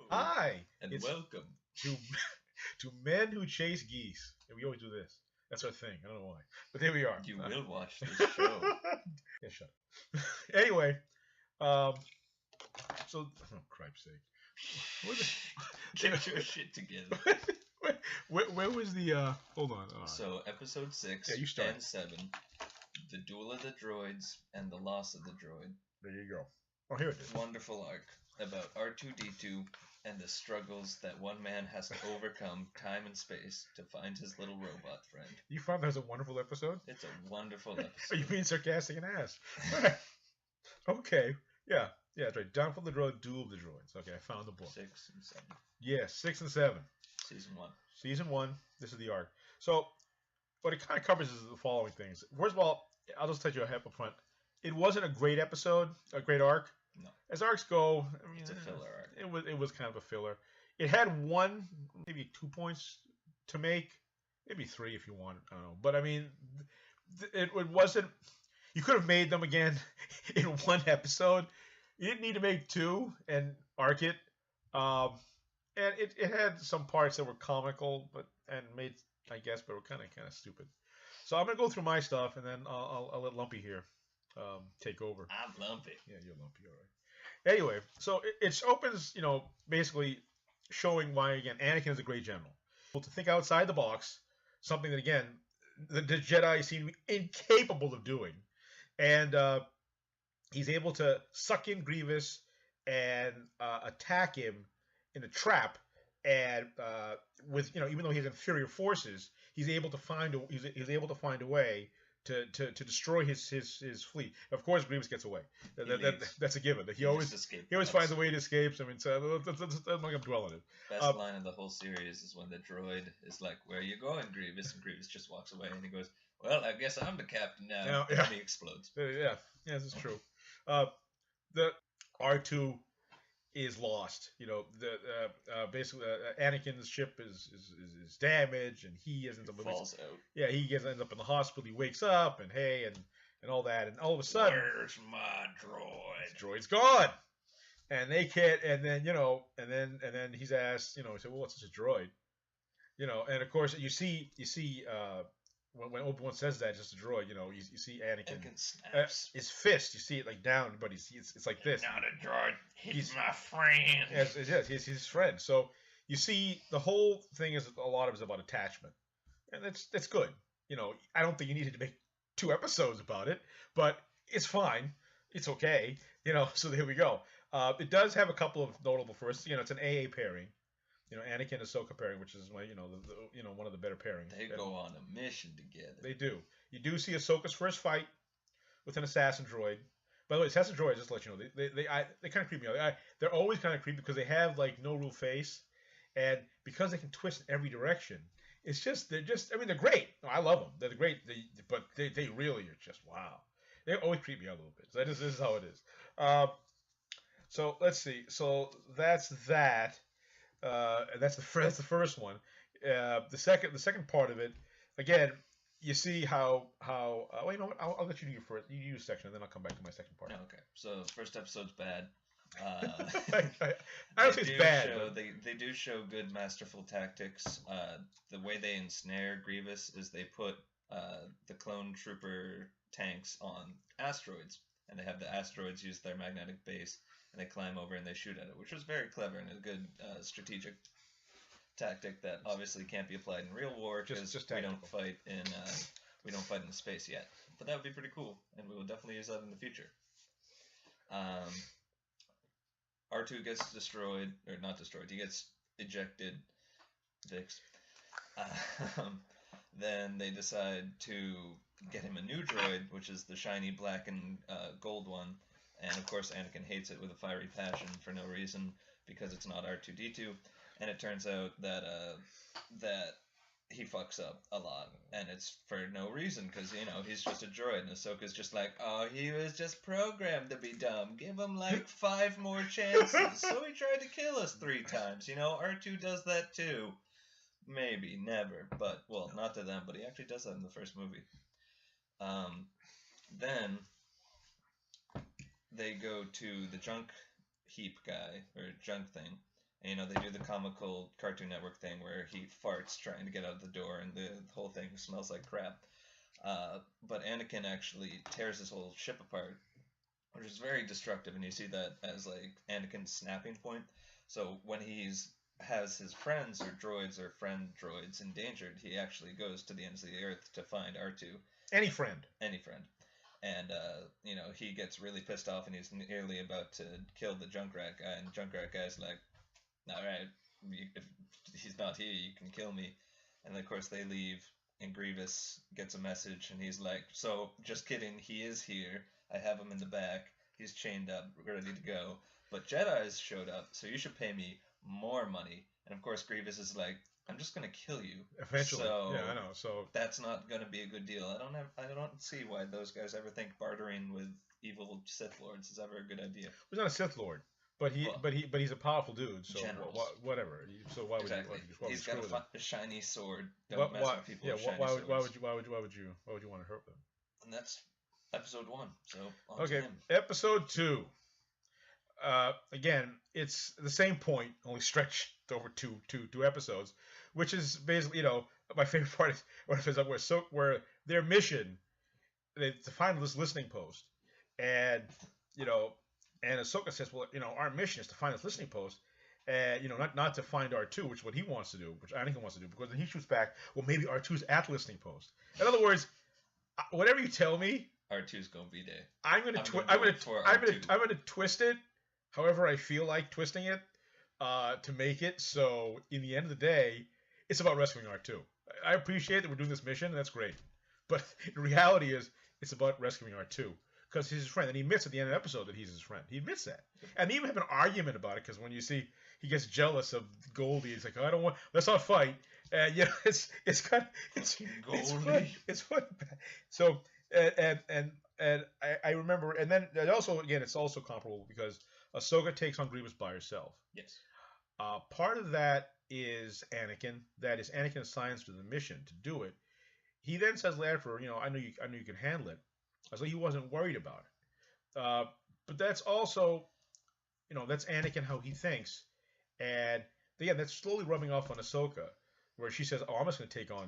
Hi, and it's welcome. to to men who chase geese. And we always do this. That's our thing. I don't know why, but there we are. You will watch this show. Yeah, shut up. Anyway, um, so oh, cripe's sake, Get your shit together. where was the? Hold on. All right. So, episode 6 Yeah, you start. and 7, The Duel of the Droids and the Loss of the Droid. There you go. Oh, here it is. Wonderful arc about R2-D2 and the struggles that one man has to overcome time and space to find his little robot friend. You found that was a wonderful episode? It's a wonderful Are episode. you being sarcastic and ass? Okay. Yeah, that's right. Down from the Droid, Duel of the Droids. Okay, I found the book. 6 and 7. Yeah, 6 and 7. Season 1. Season 1. This is the arc. So, what it kind of covers is the following things. First of all, I'll just tell you up front. It wasn't a great episode, a great arc. No. As arcs go, I mean, It's a filler arc. It was kind of a filler. It had 1, maybe 2 points to make, maybe 3 if you want. I don't know, but I mean, it wasn't. You could have made them again in 1 episode. You didn't need to make 2 and arc it. And it had some parts that were comical, and made, I guess, but were kind of stupid. So I'm gonna go through my stuff, and then I'll let Lumpy here take over. I'm lumpy. Yeah, you're Lumpy, all right. Anyway, so it opens, basically showing why, again, Anakin is a great general. Well, to think outside the box, something that, again, the Jedi seem to be incapable of doing. And he's able to suck in Grievous and attack him in a trap. And with even though he has inferior forces, he's able to find a way to destroy his fleet. Of course, Grievous gets away. That's a given. He always finds a way to escape. I mean, so I'm not gonna dwell on it. Best line of the whole series is when the droid is like, "Where are you going, Grievous?" And Grievous just walks away, and he goes, "Well, I guess I'm the captain now." Yeah. And he explodes. Yeah, this is true. The R2 is lost. Basically Anakin's ship is damaged, and he ends up Falls out. Yeah, he ends up in the hospital. He wakes up, and and all that, and all of a sudden, where's my droid? Droid's gone, and they can't. And then and then he's asked, he said, "Well, what's such a droid?" And of course you see when Obi-Wan says that, just a droid, you see Anakin snaps his fist. You see it like down, but it's like this. Not a droid. He's my friend. Yes, he's his friend. So you see, the whole thing is a lot of it is about attachment, and that's good. I don't think you needed to make 2 episodes about it, but it's fine. It's okay. So there we go. It does have a couple of notable firsts. It's an AA pairing. Anakin and Ahsoka pairing, which is one of the better pairings. They go on a mission together. They do. You do see Ahsoka's first fight with an assassin droid. By the way, assassin droids, just to let you know, they kind of creep me out. They're always kind of creepy because they have like no real face, and because they can twist in every direction, they're great. I love them. They're great. But they really are just wow. They always creep me out a little bit. So this is how it is. So let's see. So that's that. That's the first one. The second part of it, again, you see how well, you know what? I'll let you do your first. You do your section, and then I'll come back to my second part. Okay. So the first episode's bad. I don't think it's bad. They do show good masterful tactics. The way they ensnare Grievous is they put the clone trooper tanks on asteroids, and they have the asteroids use their magnetic base, and they climb over and they shoot at it, which was very clever and a good strategic tactic that obviously can't be applied in real war because we don't fight in the space yet. But that would be pretty cool, and we will definitely use that in the future. R2 gets destroyed, or not destroyed. He gets ejected. Vix. Then they decide to get him a new droid, which is the shiny black and gold one. And of course, Anakin hates it with a fiery passion for no reason because it's not R2-D2. And it turns out that he fucks up a lot, and it's for no reason because he's just a droid, and Ahsoka's just like, oh, he was just programmed to be dumb. Give him like 5 more chances. So he tried to kill us 3 times. R2 does that too. Maybe, never, but well, not to them, but he actually does that in the first movie. Then they go to the junk heap guy, or junk thing, And, you know, they do the comical Cartoon Network thing where he farts trying to get out of the door, and the whole thing smells like crap. But Anakin actually tears his whole ship apart, which is very destructive, and you see that as like Anakin's snapping point. So when he's has his friends or droids or friend droids endangered, he actually goes to the ends of the earth to find R2, Any friend. any friend. And you know, he gets really pissed off, and he's nearly about to kill the Junkrat guy, and the Junkrat guy's like, "All right, if he's not here, you can kill me." And of course they leave, and Grievous gets a message, and he's like, "So, just kidding, he is here. I have him in the back. He's chained up, ready to go. But Jedi's showed up, so you should pay me more money." And of course Grievous is like, "I'm just gonna kill you." Eventually. So Yeah, I know. So that's not gonna be a good deal. I don't see why those guys ever think bartering with evil Sith Lords is ever a good idea. he's not a Sith Lord, but he's a powerful dude. So Generals. whatever. So why would Exactly. why would He's you got screw with him? a shiny sword. Why, Don't mess why, with people yeah, with shiny why swords. would you want to hurt them? And that's episode 1. So on Okay, to him. episode 2. Again, it's the same point, only stretched over two episodes, which is basically, my favorite part is where their mission is to find this listening post, and and Ahsoka says, well, our mission is to find this listening post, and not to find R2, which is what he wants to do, which Anakin wants to do, because then he shoots back, well, maybe R2's at the listening post. In other words, whatever you tell me, R2's gonna be there. I'm gonna twist it however I feel like twisting it, to make it so in the end of the day, it's about rescuing R2. I appreciate that we're doing this mission, and that's great. But the reality is, it's about rescuing R2. Because he's his friend. And he admits at the end of the episode that he's his friend. He admits that. And they even have an argument about it, because when you see he gets jealous of Goldie, he's like, oh, I don't want, let's not fight. And it's kind of, it's funny. It's funny. So, and I remember, and then also, again, it's also comparable because Ahsoka takes on Grievous by herself. Yes. Part of that is Anakin. That is, Anakin assigns to the mission to do it. He then says later, I knew you could handle it. So he wasn't worried about it. But that's also, that's Anakin, how he thinks. And again, that's slowly rubbing off on Ahsoka, where she says, "Oh, I'm just going to take on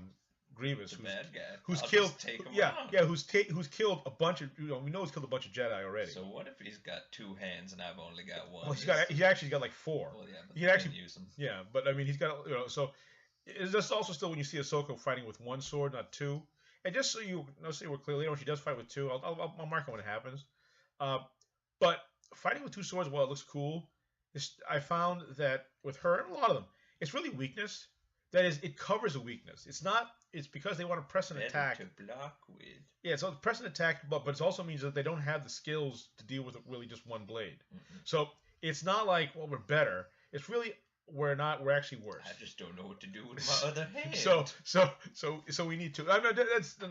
Grievous, bad guy. who's I'll killed, just take him who's killed a bunch of, we know he's killed a bunch of Jedi already." So what if he's got 2 hands and I've only got 1? Well, he's actually got like 4. Well, yeah, but he can actually use them. Yeah, but I mean, he's got, so it's just also still when you see Ahsoka fighting with 1 sword, not 2. And just so you know, we're clearly, she does fight with 2. I'll mark it when it happens. But fighting with 2 swords, while it looks cool, I found that with her and a lot of them, it's really weakness. That is, it covers a weakness. It's because they want to press an attack. To block with. Yeah, so press an attack, but it also means that they don't have the skills to deal with really just one blade. Mm-hmm. So it's not like, well, we're better. It's really, we're actually worse. I just don't know what to do with my other hand. So we need to. I mean,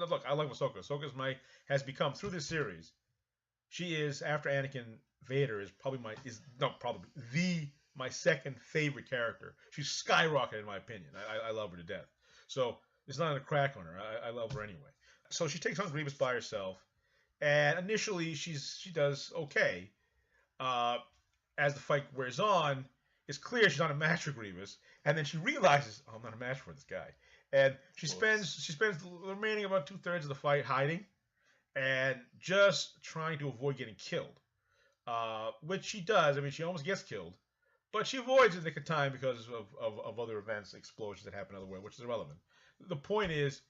look. I like Ahsoka. Ahsoka has become, through this series. She is, after Anakin, Vader is probably my second favorite character. She's skyrocketed in my opinion. I love her to death. So it's not a crack on her. I love her anyway. So she takes on Grievous by herself, and initially she does okay. As the fight wears on, it's clear she's not a match for Grievous, and then she realizes, oh, I'm not a match for this guy, and she spends the remaining about 2/3 of the fight hiding, and just trying to avoid getting killed, which she does. I mean, she almost gets killed, but she avoids it in the nick of time because of other events, explosions that happen elsewhere, which is irrelevant. The point is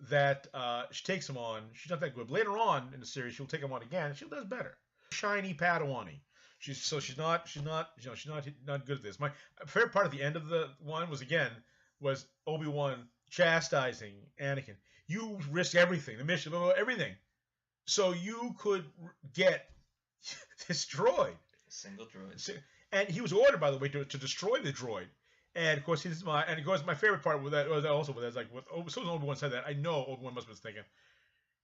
that she takes him on. She's not that good. But later on in the series, she'll take him on again, and she does better. Shiny Padawan-y. She's not good at this. My favorite part of the end of the one was Obi-Wan chastising Anakin. You risk everything, the mission, everything, so you could get this droid. A single droid. And he was ordered, by the way, to destroy the droid. And of course, my favorite part with that was also with that, like, as soon as Obi-Wan said that, I know Obi-Wan must have been thinking,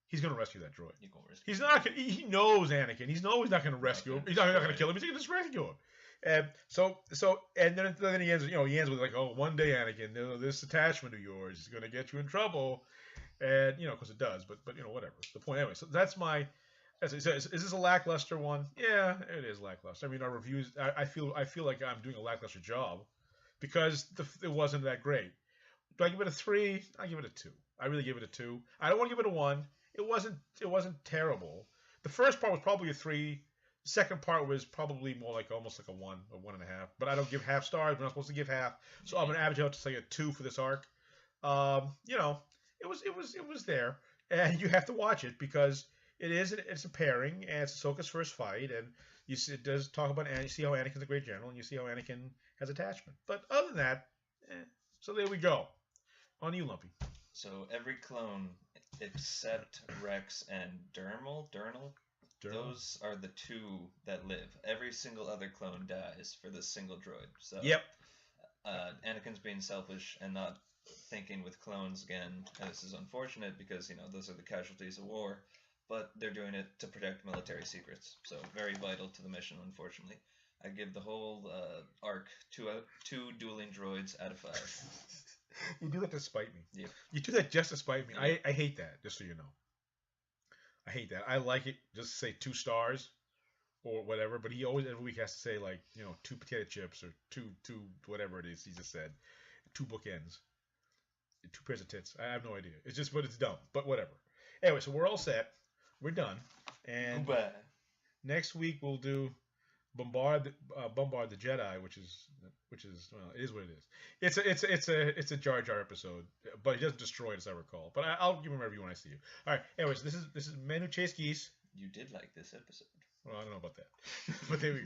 he's going to rescue that droid. He's not. He knows Anakin. He's not going to rescue him. He's not going to kill him. He's going to just rescue him. And and then he ends. He ends with like, oh, one day, Anakin, this attachment of yours is going to get you in trouble. And because it does. But whatever. The point anyway. So that's my. Is this a lackluster one? Yeah, it is lackluster. I mean, our reviews. I feel like I'm doing a lackluster job because it wasn't that great. Do I give it a 3? I give it a 2. I really give it a 2. I don't want to give it a 1. It wasn't terrible. The first part was probably a 3. The second part was probably more like almost like a 1 or 1.5. But I don't give half stars. We're not supposed to give half, so I'm gonna average out to say a 2 for this arc. You know, it was there, and you have to watch it because it's a pairing and it's Ahsoka's first fight, and it does talk about Anakin. You see how Anakin's a great general, and you see how Anakin has attachment. But other than that, so there we go. On you, Lumpy. So every clone except Rex and Dernal, those are the 2 that live. Every single other clone dies for this single droid. So Yep. Anakin's being selfish and not thinking with clones again. And this is unfortunate because those are the casualties of war, but they're doing it to protect military secrets. So very vital to the mission. Unfortunately, I give the whole arc 2 dueling droids out of 5. You do that to spite me. Yep. You do that just to spite me. Yep. I hate that, just so you know. I hate that. I like it just say 2 stars or whatever, but he always every week has to say like, 2 potato chips or two whatever it is he just said. 2 bookends. 2 pairs of tits. I have no idea. It's just, but it's dumb. But whatever. Anyway, so we're all set. We're done. And Goodbye. next week we'll do bombard the Jedi, which is well, it is what it is. It's a Jar Jar episode, but he doesn't destroy it as I recall. But I'll give him a review when I see you. All right. Anyways, this is Men Who Chase Geese. You did like this episode. Well, I don't know about that, but there we go.